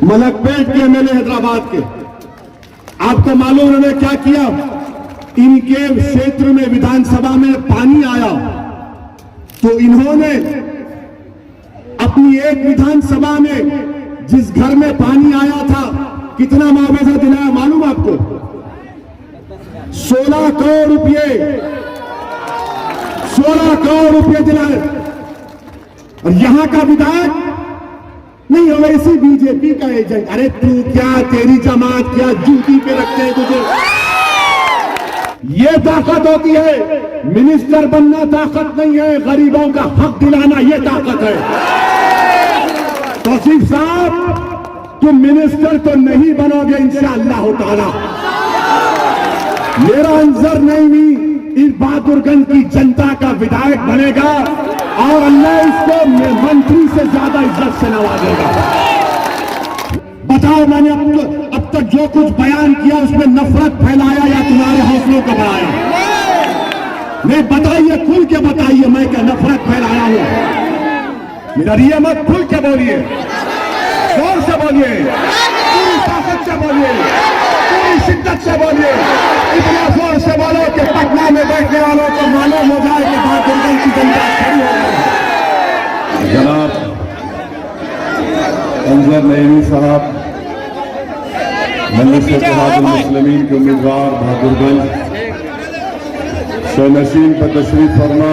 मलकपेट के एमएलए हैदराबाद के, आपको मालूम उन्होंने क्या किया? इनके क्षेत्र में विधानसभा में पानी आया तो इन्होंने अपनी एक विधानसभा में जिस घर में पानी आया था कितना मुआवजा दिलाया मालूम आपको? 16 करोड़ रुपए, 16 करोड़ रुपए दिलाए। और यहां का विधायक नहीं, वैसी बीजेपी का एजेंट। अरे तू क्या, तेरी जमात क्या, जूती पे रखते हैं तुझे? ये ताकत होती है। मिनिस्टर बनना ताकत नहीं है, गरीबों का हक दिलाना ये ताकत है। तौसीफ साहब, तुम मिनिस्टर तो नहीं बनोगे इंशाअल्लाह ताला। मेरा अंजर नहीं भी इस बहादुरगंज की जनता का विधायक बनेगा और अल्लाह इसको मंत्री से ज्यादा इज्जत से नवाजेगा। बताओ, मैंने अब तक जो कुछ बयान किया उसमें नफरत फैलाया या तुम्हारे हौसलों को बढ़ाया? नहीं, बताइए, खुल के बताइए, मैं क्या नफरत फैलाया हूं? मेरा ये मत, खुल के बोलिए, जोर से बोलिए, पूरी ताकत से बोलिए, पूरी शिद्दत से बोलिए, इतना जोर से बोलो कि पटना में बैठने वालों को मालूम हो जाए कि बहादुरगंज की जनता खड़ी हो गई। जनाब अंजर नईमी साहब, मजलिस इत्तेहादुल मुस्लिमीन के उम्मीदवार बहादुरगंज, शोनशीन पर तशरीफ फरमा,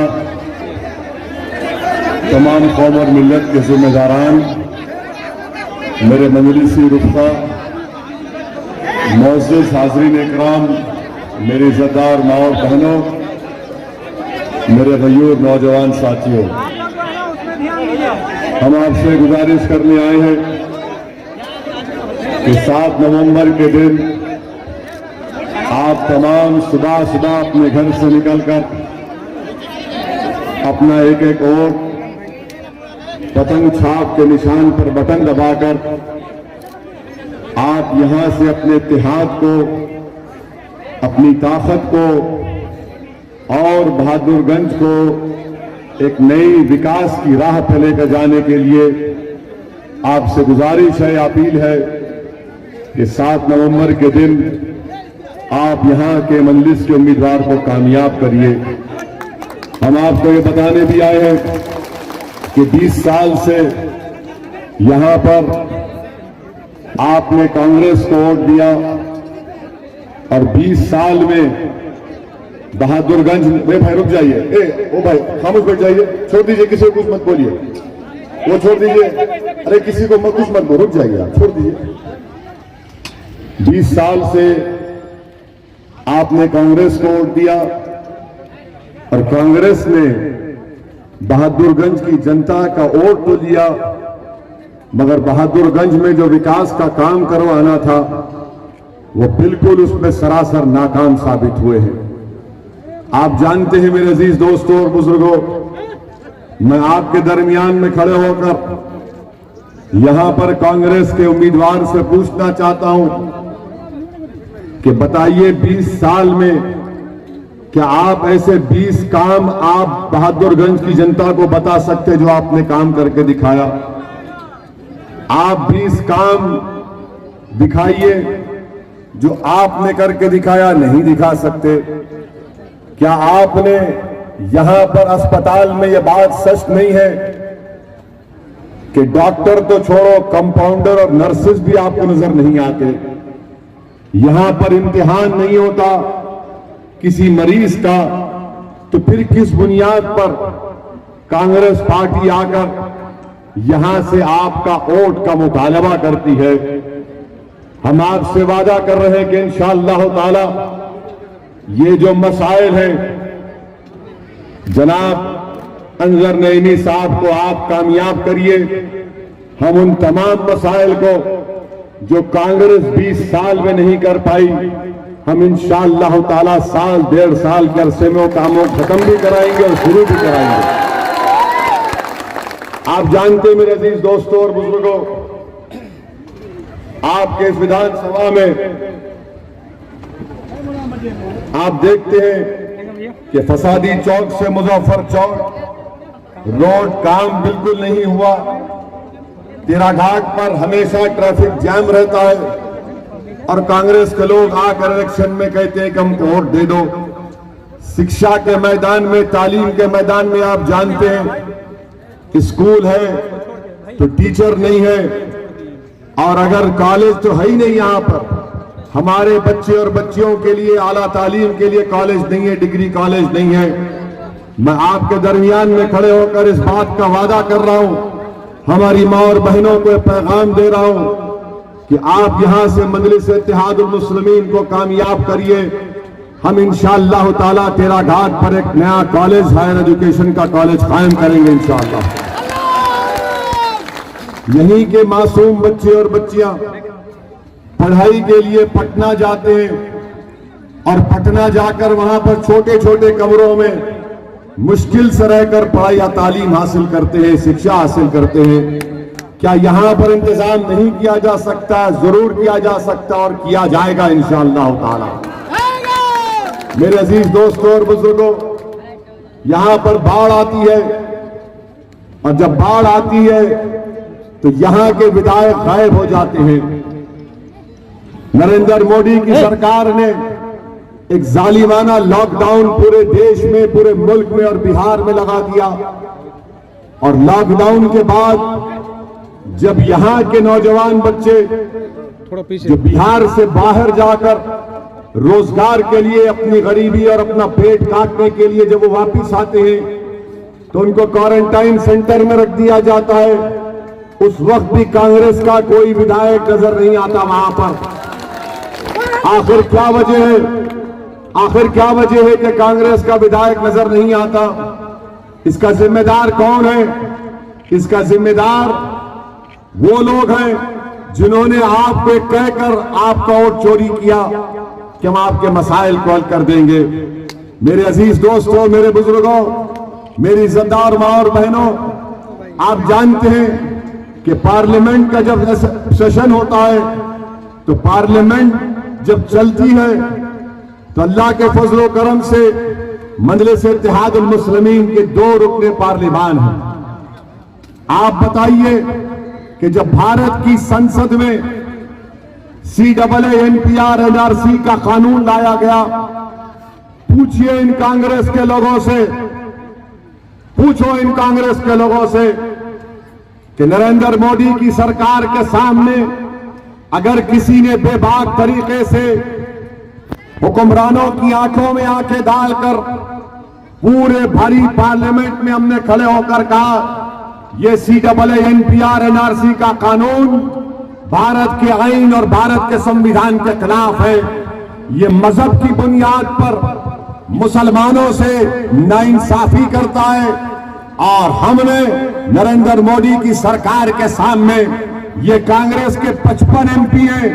तमाम कौम और मिल्लत के जिम्मेदारान, मेरे मजलिसी रुफ़ा, मुअज़्ज़िज़ हाज़रीन इकराम, मेरी इज़्ज़तदार माँ और बहनों, मेरे भाइयों और नौजवान साथियों, हम आपसे गुजारिश करने आए हैं कि 7 नवंबर के दिन आप तमाम सुबह सुबह अपने घर से निकलकर अपना एक एक वोट पतंग छाप के निशान पर बटन दबाकर आप यहां से अपने इत्तेहाद को, अपनी ताकत को और बहादुरगंज को एक नई विकास की राह पर लेकर जाने के लिए आपसे गुजारिश है, अपील है कि 7 नवंबर के दिन आप यहां के मजलिस के उम्मीदवार को कामयाब करिए। हम आपको ये बताने भी आए हैं कि 20 साल से यहां पर आपने कांग्रेस को वोट दिया और 20 साल में बहादुरगंज में, भाई रुक जाइए, ओ भाई खामोश बैठ जाइए, छोड़ दीजिए, किसी को कुछ मत बोलिए, वो छोड़ दीजिए, अरे किसी को कुछ मत बोलो, रुक जाइए, आप छोड़ दीजिए। 20 साल से आपने कांग्रेस को वोट दिया और कांग्रेस ने बहादुरगंज की जनता का वोट तो लिया, मगर बहादुरगंज में जो विकास का काम करवाना था वो बिल्कुल उसमें सरासर नाकाम साबित हुए हैं। आप जानते हैं मेरे अजीज दोस्तों और बुजुर्गों, मैं आपके दरमियान में खड़े होकर यहां पर कांग्रेस के उम्मीदवार से पूछना चाहता हूं कि बताइए 20 साल में क्या आप ऐसे 20 काम आप बहादुरगंज की जनता को बता सकते जो आपने काम करके दिखाया? आप 20 काम दिखाइए जो आपने करके दिखाया, नहीं दिखा सकते। क्या आपने यहां पर अस्पताल में यह बात सच नहीं है कि डॉक्टर तो छोड़ो, कंपाउंडर और नर्सेज भी आपको नजर नहीं आते? यहां पर इम्तिहान नहीं होता किसी मरीज का, तो फिर किस बुनियाद पर कांग्रेस पार्टी आकर यहां से आपका वोट का मुतालबा करती है? हम आपसे वादा कर रहे हैं कि इंशाअल्लाह ताला ये जो मसाइल हैं, जनाब अंजर नईमी साहब को आप कामयाब करिए। हम उन तमाम मसाइल को जो कांग्रेस 20 साल में नहीं कर पाई, हम इंशाअल्लाह ताला साल 1.5 साल के अरसे में वो कामों खत्म भी कराएंगे और शुरू भी कराएंगे। आप जानते मेरे अजीज दोस्तों और बुजुर्गों, आपके इस विधानसभा में आप देखते हैं कि फसादी चौक से मुजफ्फर चौक रोड काम बिल्कुल नहीं हुआ। तेरा घाट पर हमेशा ट्रैफिक जैम रहता है और कांग्रेस के लोग आकर इलेक्शन में कहते हैं कि हमको वोट दे दो। शिक्षा के मैदान में, तालीम के मैदान में आप जानते हैं स्कूल है तो टीचर नहीं है, और अगर कॉलेज तो है ही नहीं यहाँ पर। हमारे बच्चे और बच्चियों के लिए आला तालीम के लिए कॉलेज नहीं है, डिग्री कॉलेज नहीं है। मैं आपके दरमियान में खड़े होकर इस बात का वादा कर रहा हूं, हमारी माँ और बहनों को पैगाम दे रहा हूं कि आप यहां से मजलिस इत्तेहादुल मुस्लिमीन को कामयाब करिए। हम इंशाअल्लाह ताला तेरा घाट पर एक नया कॉलेज, हायर एजुकेशन का कॉलेज कायम करेंगे इंशाअल्लाह। यहीं के मासूम बच्चे और बच्चियां पढ़ाई के लिए पटना जाते हैं और पटना जाकर वहां पर छोटे छोटे कमरों में मुश्किल से रहकर पढ़ाई या तालीम हासिल करते हैं, शिक्षा हासिल करते हैं। क्या यहां पर इंतजाम नहीं किया जा सकता? जरूर किया जा सकता और किया जाएगा इंशाअल्लाह ताला। मेरे अजीज दोस्तों और बुजुर्गों, यहां पर बाढ़ आती है और जब बाढ़ आती है तो यहां के विधायक गायब हो जाते हैं। नरेंद्र मोदी की सरकार ने एक जालिमाना लॉकडाउन पूरे देश में, पूरे मुल्क में और बिहार में लगा दिया, और लॉकडाउन के बाद जब यहां के नौजवान बच्चे जो बिहार से बाहर जाकर रोजगार के लिए, अपनी गरीबी और अपना पेट काटने के लिए जब वो वापिस आते हैं तो उनको क्वारंटाइन सेंटर में रख दिया जाता है। उस वक्त भी कांग्रेस का कोई विधायक नजर नहीं आता वहां पर। आखिर क्या वजह है? आखिर क्या वजह है कि कांग्रेस का विधायक नजर नहीं आता? इसका जिम्मेदार कौन है? इसका जिम्मेदार वो लोग हैं जिन्होंने आपको कहकर आपका वोट चोरी किया कि हम आपके मसाइल को हल कर देंगे। मेरे अजीज दोस्तों, मेरे बुजुर्गों, मेरी इज्जतदार मां और बहनों, आप जानते हैं कि पार्लियामेंट का जब सेशन होता है तो पार्लियामेंट जब चलती है तो अल्लाह के फजल व करम से मजलिस इत्तेहादुल मुस्लिमीन के 2 रुकने पार्लियामान हैं। आप बताइए कि जब भारत की संसद में CAA-NPR NRC का कानून लाया गया, पूछिए इन कांग्रेस के लोगों से, पूछो इन कांग्रेस के लोगों से कि नरेंद्र मोदी की सरकार के सामने अगर किसी ने बेबाक तरीके से हुक्मरानों की आंखों में आंखें डालकर पूरे भरी पार्लियामेंट में हमने खड़े होकर कहा यह CAA-NPR NRC का कानून भारत के आईन और भारत के संविधान के खिलाफ है, ये मजहब की बुनियाद पर मुसलमानों से नाइंसाफी करता है, और हमने नरेंद्र मोदी की सरकार के सामने, ये कांग्रेस के 55 MP हैं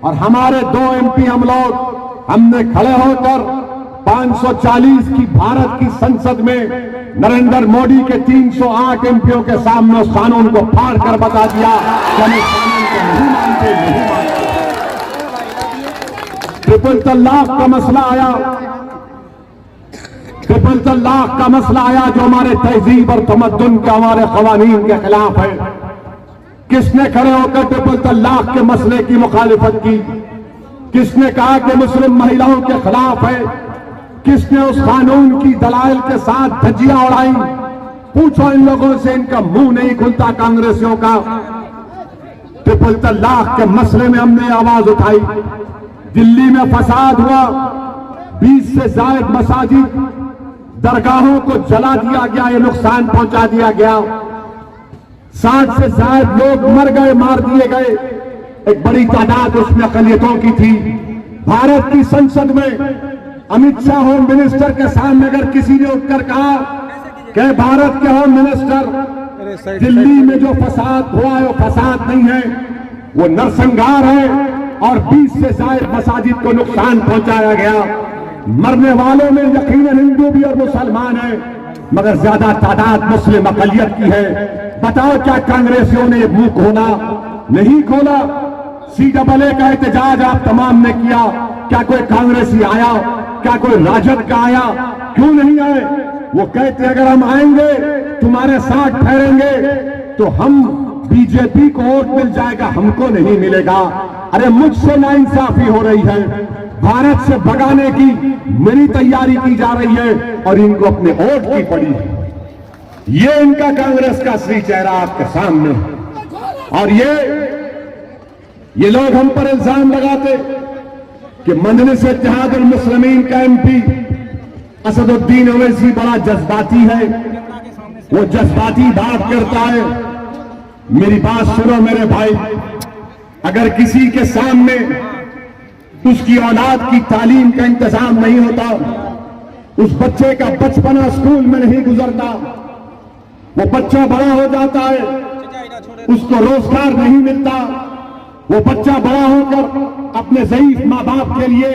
और हमारे 2 MP हम लोग, हमने खड़े होकर 540 की भारत की संसद में नरेंद्र मोदी के 308 MPओं के सामने उस कानून को फाड़ कर बता दिया कि हम इस कानून को नहीं मानते, नहीं मानते। ट्रिपल तलाक का मसला आया, ट्रिपल तलाक का मसला आया जो हमारे तहजीब और तमद्दुन के, हमारे कवानीन के खिलाफ है। किसने खड़े होकर ट्रिपल तलाक के मसले की मुखालिफत की? किसने कहा कि मुस्लिम महिलाओं के खिलाफ है? किसने उस कानून की दलाइल के साथ धज्जियां उड़ाई? पूछो इन लोगों से, इनका मुंह नहीं खुलता कांग्रेसियों का। ट्रिपल तलाक के मसले में हमने आवाज उठाई। दिल्ली में फसाद हुआ, 20 से ज्यादा मसाजिद, दरगाहों को जला दिया गया, ये नुकसान पहुंचा दिया गया। 60 से ज्यादा लोग मर गए, मार दिए गए। एक बड़ी तादाद उसमें अक़लियतों की थी। भारत की संसद में अमित शाह होम मिनिस्टर के सामने अगर किसी ने उठकर कहा कि भारत के होम मिनिस्टर, दिल्ली में जो फसाद हुआ है वो फसाद नहीं है, वो नरसंहार है और 20 से ज्यादा मसाजिद को नुकसान पहुंचाया गया। मरने वालों में यकीनन हिंदू भी और मुसलमान है, मगर ज्यादा तादाद मुस्लिम अक़लियत की है। बताओ क्या कांग्रेसियों ने मुंह खोला? नहीं खोला। CAA का एहतजाज आप तमाम ने किया, क्या कोई कांग्रेसी आया? क्या कोई राजद का आया? क्यों नहीं आए? वो कहते अगर हम आएंगे तुम्हारे साथ ठहरेंगे तो हम बीजेपी को वोट मिल जाएगा, हमको नहीं मिलेगा। अरे मुझसे नाइंसाफी हो रही है, भारत से भगाने की मेरी तैयारी की जा रही है और इनको अपने वोट की पड़ी है। ये इनका कांग्रेस का असली चेहरा आपके सामने। और ये लोग हम पर इल्जाम लगाते कि मजलिस इत्तेहादुल मुस्लिमीन का एमपी असदुद्दीन ओवैसी बड़ा जज्बाती है, वो जज्बाती बात करता है। मेरी बात सुनो मेरे भाई, अगर किसी के सामने उसकी औलाद की तालीम का इंतजाम नहीं होता, उस बच्चे का बचपना स्कूल में नहीं गुजरता, वो बच्चा बड़ा हो जाता है, उसको रोजगार नहीं मिलता, वो बच्चा बड़ा होकर अपने ज़ईफ माँ बाप के लिए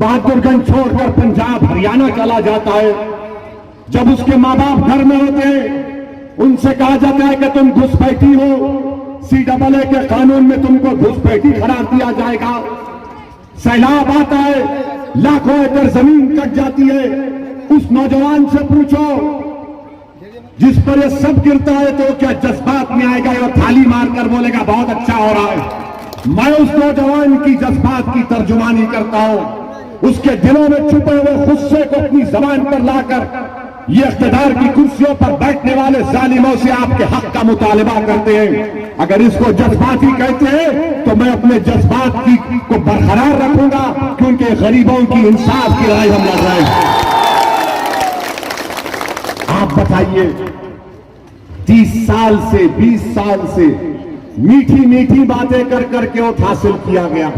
बहादुरगंज छोड़कर पंजाब हरियाणा चला जाता है। जब उसके माँ बाप घर में होते हैं, उनसे कहा जाता है कि तुम घुसपैठी हो, CAA के कानून में तुमको घुसपैठी करार दिया जाएगा। सैलाब आता है, लाखों एकड़ जमीन कट जाती है। उस नौजवान से पूछो जिस पर ये सब गिरता है तो क्या जज्बात में आएगा या थाली मारकर बोलेगा बहुत अच्छा हो रहा है। मैं उस नौजवान की जज्बात की तर्जुमानी करता हूं, उसके दिलों में छुपे हुए गुस्से को अपनी जबान पर लाकर ये इख्तिदार की कुर्सियों पर बैठने वाले जालिमों से आपके हक का मुतालबा करते हैं। अगर इसको जज्बाती कहते हैं तो मैं अपने जज्बात की को बरकरार रखूंगा, क्योंकि गरीबों की इंसाफ की लड़ाई हम लड़ रहे हैं। आप बताइए, 30 साल से 20 साल से मीठी मीठी बातें कर करके वोट हासिल किया गया,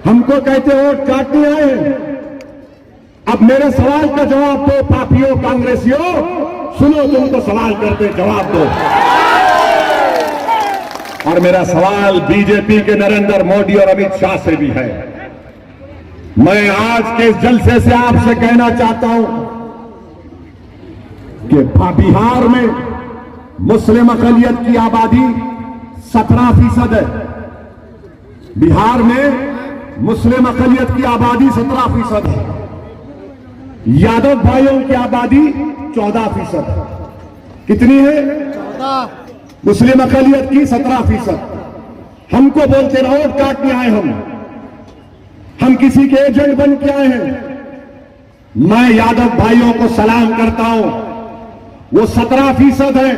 हमको कहते वोट काटने आए। अब मेरे सवाल का जवाब दो पापियों कांग्रेसियों, सुनो तुमको सवाल करते जवाब दो। और मेरा सवाल बीजेपी के नरेंद्र मोदी और अमित शाह से भी है। मैं आज के इस जलसे से आपसे कहना चाहता हूं कि बिहार में मुस्लिम अक़लियत की आबादी 17% है। बिहार में मुस्लिम अक़लियत की आबादी 17% है। यादव भाइयों की आबादी 14% है। कितनी है? 14। मुस्लिम अक़लियत की 17%। हमको बोलते रहो वोट काटने आए हम किसी के एजेंट बन के आए हैं। मैं यादव भाइयों को सलाम करता हूं, वो 17% है,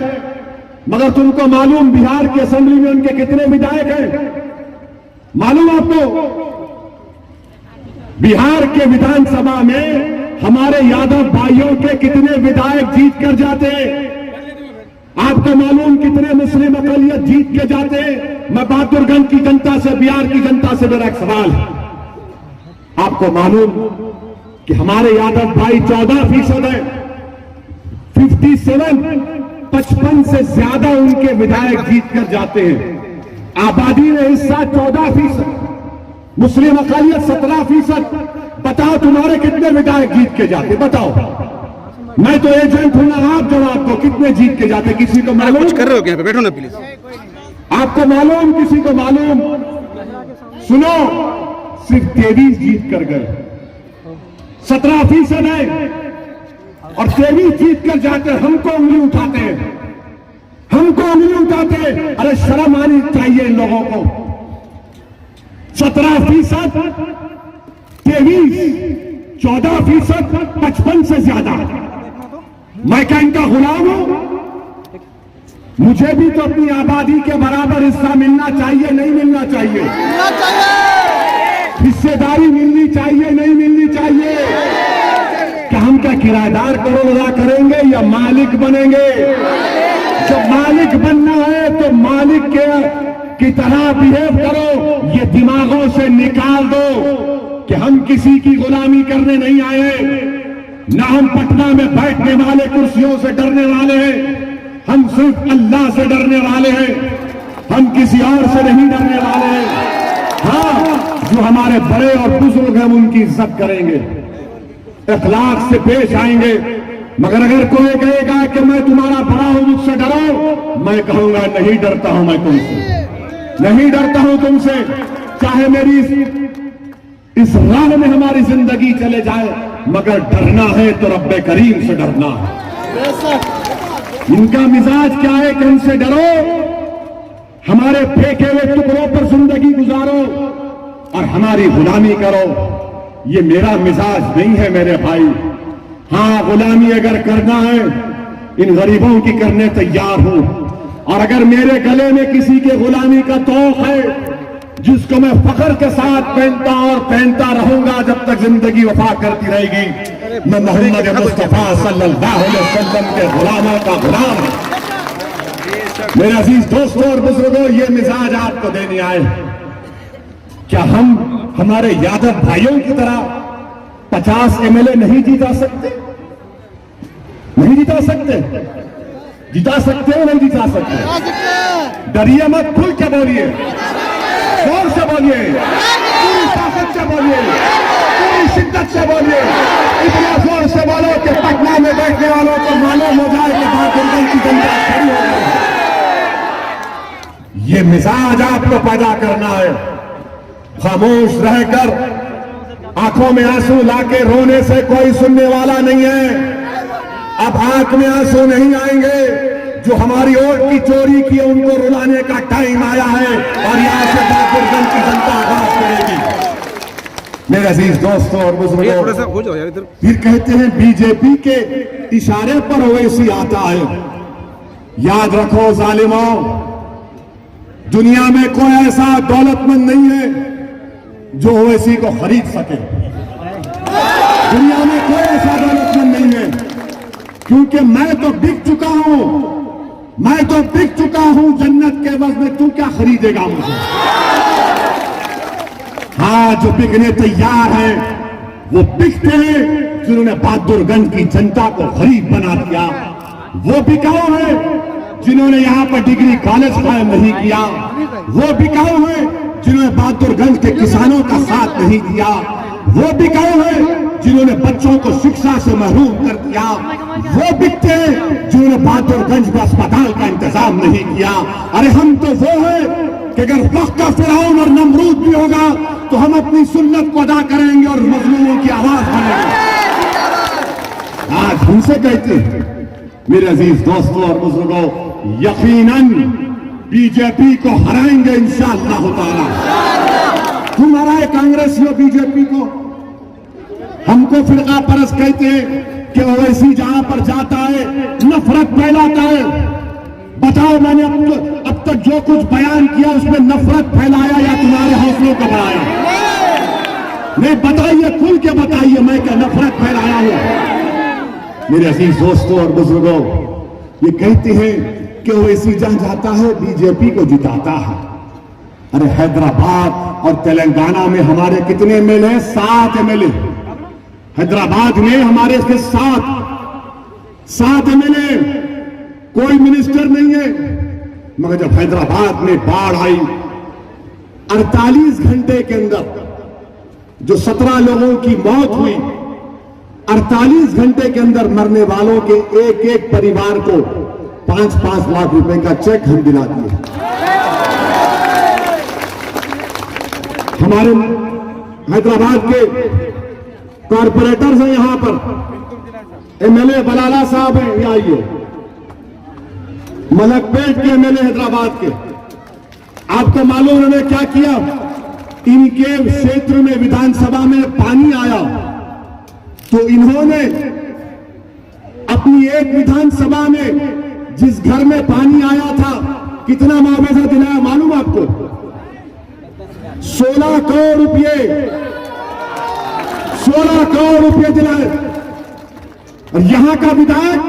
मगर तुमको मालूम बिहार की असेंबली में उनके कितने विधायक हैं? मालूम आपको? बिहार के विधानसभा में हमारे यादव भाइयों के कितने विधायक जीत कर जाते हैं? आपको मालूम कितने मुस्लिम अक़लियत जीत के जाते हैं? मैं बहादुरगंज की जनता से, बिहार की जनता से मेरा एक सवाल है। आपको मालूम कि हमारे यादव भाई 14% है। 55 से ज्यादा उनके विधायक जीत कर जाते हैं। आबादी में हिस्सा 14%, मुस्लिम अक़लियत 17%। बताओ तुम्हारे कितने विधायक जीत के जाते? बताओ, मैं तो एजेंट हूं ना, आप जवाब दो, कितने जीत के जाते? किसी को मालूम? कुछ कर रहे हो क्या? बैठो ना प्लीज। आपको मालूम? किसी को मालूम? सुनो, सिर्फ 23 जीत कर गए। 17% है और 23 जीत कर जाते। हमको उंगली उठाते हैं, हमको उंगली उठाते हैं। अरे शर्म आनी चाहिए इन लोगों को। 17%, 23, 14%, 55 से ज्यादा। मैं क्या इनका गुलाम हूं? मुझे भी तो अपनी आबादी के बराबर हिस्सा मिलना चाहिए, नहीं मिलना चाहिए? हिस्सेदारी मिलनी चाहिए, नहीं मिलनी चाहिए? क्या हम क्या किराएदार करोड़ अदा करेंगे या मालिक बनेंगे? जब मालिक बनना है तो मालिक की तरह बिहेव करो। ये दिमागों से निकाल दो कि हम किसी की गुलामी करने नहीं आए, ना हम पटना में बैठने वाले कुर्सियों से डरने वाले हैं। हम सिर्फ अल्लाह से डरने वाले हैं, हम किसी और से नहीं डरने वाले हैं। हाँ, जो हमारे बड़े और बुजुर्ग हैं उनकी इज्जत करेंगे, इखलाक से पेश आएंगे। मगर अगर कोई कहेगा कि मैं तुम्हारा बड़ा हूं, मुझसे डरो, मैं कहूंगा नहीं डरता हूं, मैं तुमसे नहीं डरता हूं तुमसे। चाहे मेरी इस राह में हमारी जिंदगी चले जाए, मगर डरना है तो रब्बे करीम से डरना है। इनका मिजाज क्या है कि हमसे डरो, हमारे फेंके हुए टुकड़ों पर जिंदगी गुजारो और हमारी गुलामी करो। ये मेरा मिजाज नहीं है मेरे भाई। हां, गुलामी अगर करना है इन गरीबों की करने तैयार हूं, और अगर मेरे गले में किसी के गुलामी का तौक है जिसको मैं फख्र के साथ पहनता और पहनता रहूंगा जब तक जिंदगी वफा करती रहेगी, मैं मोहम्मद मुस्तफा सल्लल्लाहु अलैहि वसल्लम के गुलामों का गुलाम। मेरे अजीज दोस्तों और बुजुर्गों, ये मिजाज आपको देने आए। क्या हम हमारे यादव भाइयों की तरह 50 एमएलए नहीं जीता सकते? नहीं जिता सकते? जिता सकते हो? नहीं जिता सकते? डरिए मत, खुल के बोलिए, जोर से बोलिए, पूरी ताकत से बोलिए, पूरी शिद्दत से बोलिए, इतना जोर से बोलो कि पटना में बैठने वालों को मालूम हो जाए कि बहादुरगंज की जनता खड़ी हो गई। ये मिजाज आपको पैदा करना है। खामोश रहकर आंखों में आंसू लाके रोने से कोई सुनने वाला नहीं है। अब आंख में आंसू नहीं आएंगे। जो हमारी वोट की चोरी की उनको रुलाने का टाइम आया है और यहां से बहादुरगंज की जनता आगाज करेगी। मेरे अजीज दोस्तों और बुजुर्गों, फिर कहते हैं बीजेपी के इशारे पर ओवैसी आता है। याद रखो जालिमों, दुनिया में कोई ऐसा दौलतमंद नहीं है जो ओवैसी को खरीद सके। दुनिया में कोई ऐसा दौलतमंद नहीं है, क्योंकि मैं तो बिक चुका हूं, मैं तो बिक चुका हूं जन्नत के एवज में। तू क्या खरीदेगा मुझे? हाँ, जो बिकने तैयार है वो बिकते हैं जिन्होंने बहादुरगंज की जनता को गरीब बना दिया। वो बिकाऊ है जिन्होंने यहां पर डिग्री कॉलेज कायम नहीं किया। वो बिकाऊ है जिन्होंने बहादुरगंज के किसानों का साथ नहीं दिया। वो बिकाऊ है जिन्होंने बच्चों को शिक्षा से महरूम कर दिया। वो बिकते हैं जिन्होंने बहादुरगंज में अस्पताल का इंतजाम नहीं किया। अरे हम तो वो है कि अगर वक्त का फिरौन और नमरूद भी होगा तो हम अपनी सुन्नत को अदा करेंगे और मजलूमों की आवाज बनेंगे। आज हमसे कहते हैं मेरे अजीज दोस्तों और बुजुर्गों, यकीनन बीजेपी को हराएंगे इंशाअल्लाह ताला। तुम हराए कांग्रेसियों बीजेपी को। हमको फिरका परस्त कहते हैं कि ओवैसी जहां पर जाता है नफरत फैलाता है। बताओ, मैंने अब तक जो कुछ बयान किया उसमें नफरत फैलाया या तुम्हारे हौसलों को बढ़ाया? नहीं, बताइए, खुल के बताइए, मैं क्या नफरत फैलाया हूं? मेरे अजीज दोस्तों और बुजुर्गों, ये कहते हैं कि ओवैसी जहां जाता है बीजेपी को जिताता है। अरे हैदराबाद और तेलंगाना में हमारे कितने एमएलए? 7 एमएलए। हैदराबाद में हमारे के 7 एमएलए, कोई मिनिस्टर नहीं है। मगर जब हैदराबाद में बाढ़ आई, 48 घंटे के अंदर जो 17 लोगों की मौत हुई, 48 घंटे के अंदर मरने वालों के एक एक परिवार को 5-5 लाख रुपए का चेक हम दिला दिए। हमारे हैदराबाद के कॉर्पोरेटर्स हैं, यहां पर एमएलए बलाला साहब हैं, ये आइए, मलकपेट के एमएलए हैदराबाद के। आपको मालूम उन्होंने क्या किया? इनके क्षेत्र में विधानसभा में पानी आया तो इन्होंने अपनी एक विधानसभा में जिस घर में पानी आया था कितना मुआवजा दिलाया मालूम आपको? 16 करोड़ रुपए, 16 करोड़ रुपए दिलाए। और यहां का विधायक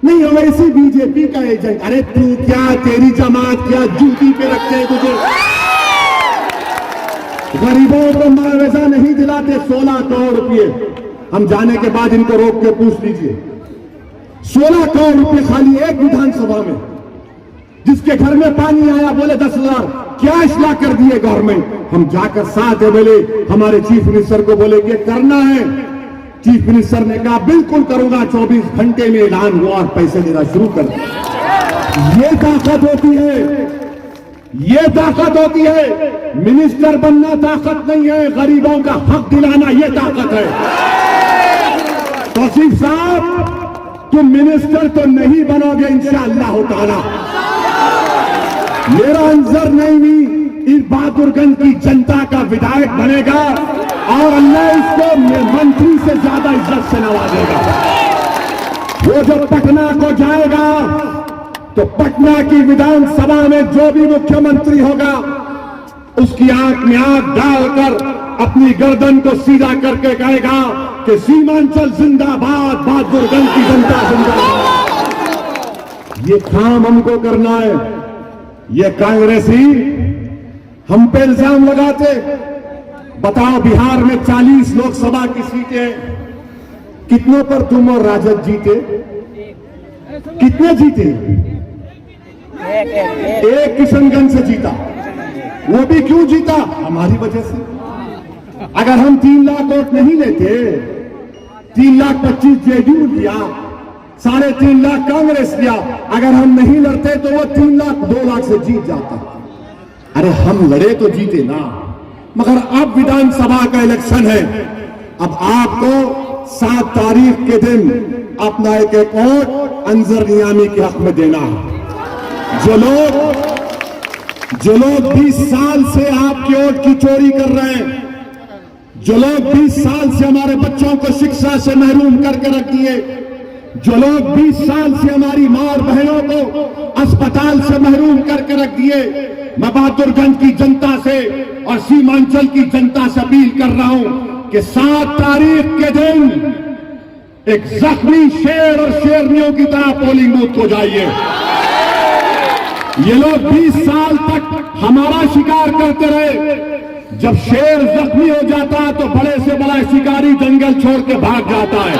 नहीं, ओवैसी बीजेपी का एजेंट। अरे तू क्या, तेरी जमात क्या जूती पे रखते हैं तुझे? गरीबों को मुआवजा नहीं दिलाते। 16 करोड़ रुपए हम जाने के बाद इनको रोक के पूछ लीजिए। 16 करोड़ रुपए खाली एक विधानसभा में। जिसके घर में पानी आया बोले 10,000 कैश ला कर दिए गवर्नमेंट। हम जाकर 7 एमएलए हमारे चीफ मिनिस्टर को बोले कि करना है। चीफ मिनिस्टर ने कहा बिल्कुल करूंगा। 24 घंटे में ऐलान हुआ और पैसे देना शुरू कर दिया। ये ताकत होती है, ये ताकत होती है। मिनिस्टर बनना ताकत नहीं है, गरीबों का हक दिलाना ये ताकत है। तौसीफ साहब, तुम मिनिस्टर तो नहीं बनोगे इंशाअल्लाह ताला। मेरा अंजर नईमी इस बहादुरगंज की जनता का विधायक बनेगा और अल्लाह इसको मंत्री से ज्यादा इज्जत से नवाजेगा। वो जब पटना को जाएगा तो पटना की विधानसभा में जो भी मुख्यमंत्री होगा उसकी आंख में आंख डालकर अपनी गर्दन को सीधा करके कहेगा कि सीमांचल जिंदाबाद, बहादुरगंज की जनता जिंदाबाद। ये काम हमको करना है। ये कांग्रेसी हम पे इल्जाम लगाते, बताओ बिहार में 40 लोकसभा की सीटें कितनों पर तुम और राजद जीते? कितने जीते? एक किशनगंज से जीता। वो भी क्यों जीता? हमारी वजह से। अगर हम 3 लाख वोट नहीं लेते, 3,25,000 जेडीयू लिया, 3.5 लाख कांग्रेस लिया, अगर हम नहीं लड़ते तो वो 3 लाख 2 लाख से जीत जाता। अरे हम लड़े तो जीते ना। मगर अब विधानसभा का इलेक्शन है। अब आपको 7 तारीख के दिन अपना एक वोट अंजर नियामी के हक में देना है। जो लोग 20 साल से आपके वोट की चोरी कर रहे हैं, जो लोग 20 साल से हमारे बच्चों को शिक्षा से महरूम करके रख दिए, जो लोग 20 साल से हमारी मां और बहनों को अस्पताल से महरूम करके रख दिए, मैं बहादुरगंज की जनता से और सीमांचल की जनता से अपील कर रहा हूं कि 7 तारीख के दिन एक जख्मी शेर और शेरनियों की तरह पोलिंग बूथ को जाइए। ये लोग 20 साल तक हमारा शिकार करते रहे। जब शेर जख्मी हो जाता है तो बड़े से बड़ा शिकारी जंगल छोड़ के भाग जाता है।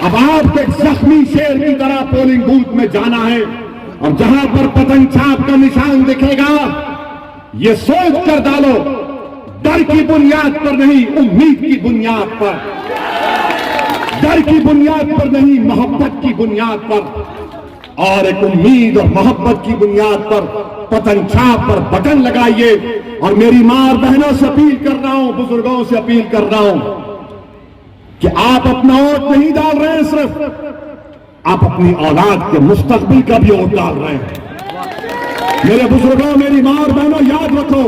अब आपको एक जख्मी शेर की तरह पोलिंग बूथ में जाना है और जहां पर पतंग छाप का निशान दिखेगा, ये सोच कर डालो, डर की बुनियाद पर नहीं, उम्मीद की बुनियाद पर, डर की बुनियाद पर नहीं, मोहब्बत की बुनियाद पर, और एक उम्मीद और मोहब्बत की बुनियाद पर पतंग छाप पर बटन लगाइए। और मेरी मां और बहनों से अपील कर रहा हूं, बुजुर्गों से अपील कर रहा हूं कि आप अपना वोट नहीं डाल रहे हैं, सिर्फ आप अपनी औलाद के मुस्तकबिल का भी वोट डाल रहे हैं। मेरे बुजुर्गों, मेरी मां और बहनों, याद रखो,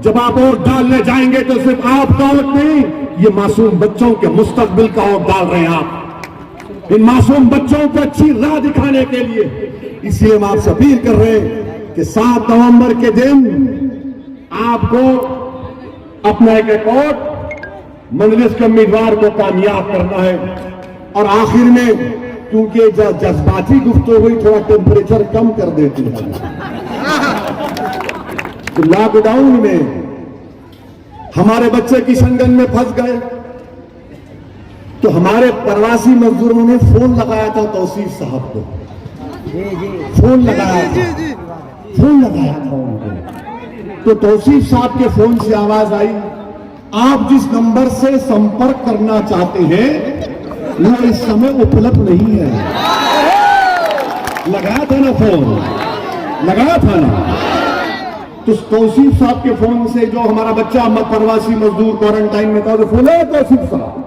जब आप वोट डालने जाएंगे तो सिर्फ आपका वोट नहीं, ये मासूम बच्चों के मुस्तकबिल का वोट डाल रहे हैं आप। इन मासूम बच्चों को अच्छी राह दिखाने के लिए इसलिए हम आपसे अपील कर रहे हैं कि 7 नवंबर के दिन आपको अपना एक वोट मजलिस के उम्मीदवार को कामयाब करना है। और आखिर में, क्योंकि जज्बाती गुफ्तगू हुई, थोड़ा टेम्परेचर कम कर देती है। तो लॉकडाउन में हमारे बच्चे किशनगंज में फंस गए तो हमारे प्रवासी मजदूरों ने फोन लगाया था तौसीफ साहब को, फोन लगाया था उनको। तो तौसीफ साहब के फोन से आवाज आई, आप जिस नंबर से संपर्क करना चाहते हैं वो इस समय उपलब्ध नहीं है। लगाया था ना फोन, लगाया था ना। तो तौसीफ साहब के फोन से, जो हमारा बच्चा प्रवासी मजदूर क्वारंटाइन में था, तो फोन है तौसीफ साहब,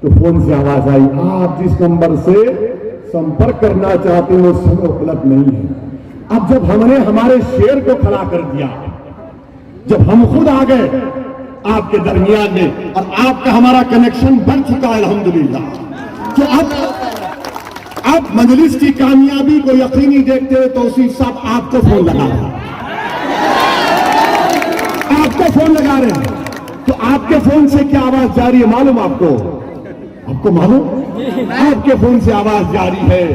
तो फोन से आवाज आई, आप जिस नंबर से संपर्क करना चाहते हैं वो उस समय उपलब्ध नहीं है। अब जब हमने हमारे शेर को खड़ा कर दिया, जब हम खुद आ गए आपके दरमियान में और आपका हमारा कनेक्शन बन चुका है अल्हम्दुलिल्लाह, तो अब मजलिस की कामयाबी को यकीनी देखते हुए तौसीफ साहब आपको फोन लगा रहे हैं, आपको फोन लगा रहे हैं। तो आपके फोन से क्या आवाज जा रही है मालूम आपको? आपको मालूम? आपके फोन से आवाज जारी है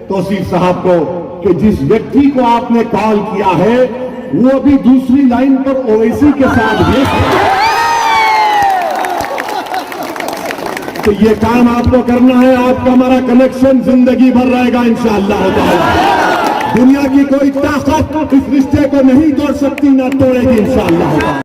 तौसीफ साहब को कि जिस व्यक्ति को आपने कॉल किया है वो भी दूसरी लाइन पर ओवैसी के साथ व्यस्त है। तो ये काम आपको करना है, आपका हमारा कनेक्शन जिंदगी भर रहेगा इंशाअल्लाह ताला। दुनिया की कोई ताकत इस रिश्ते को नहीं तोड़ सकती, ना तोड़ेगी इंशाअल्लाह।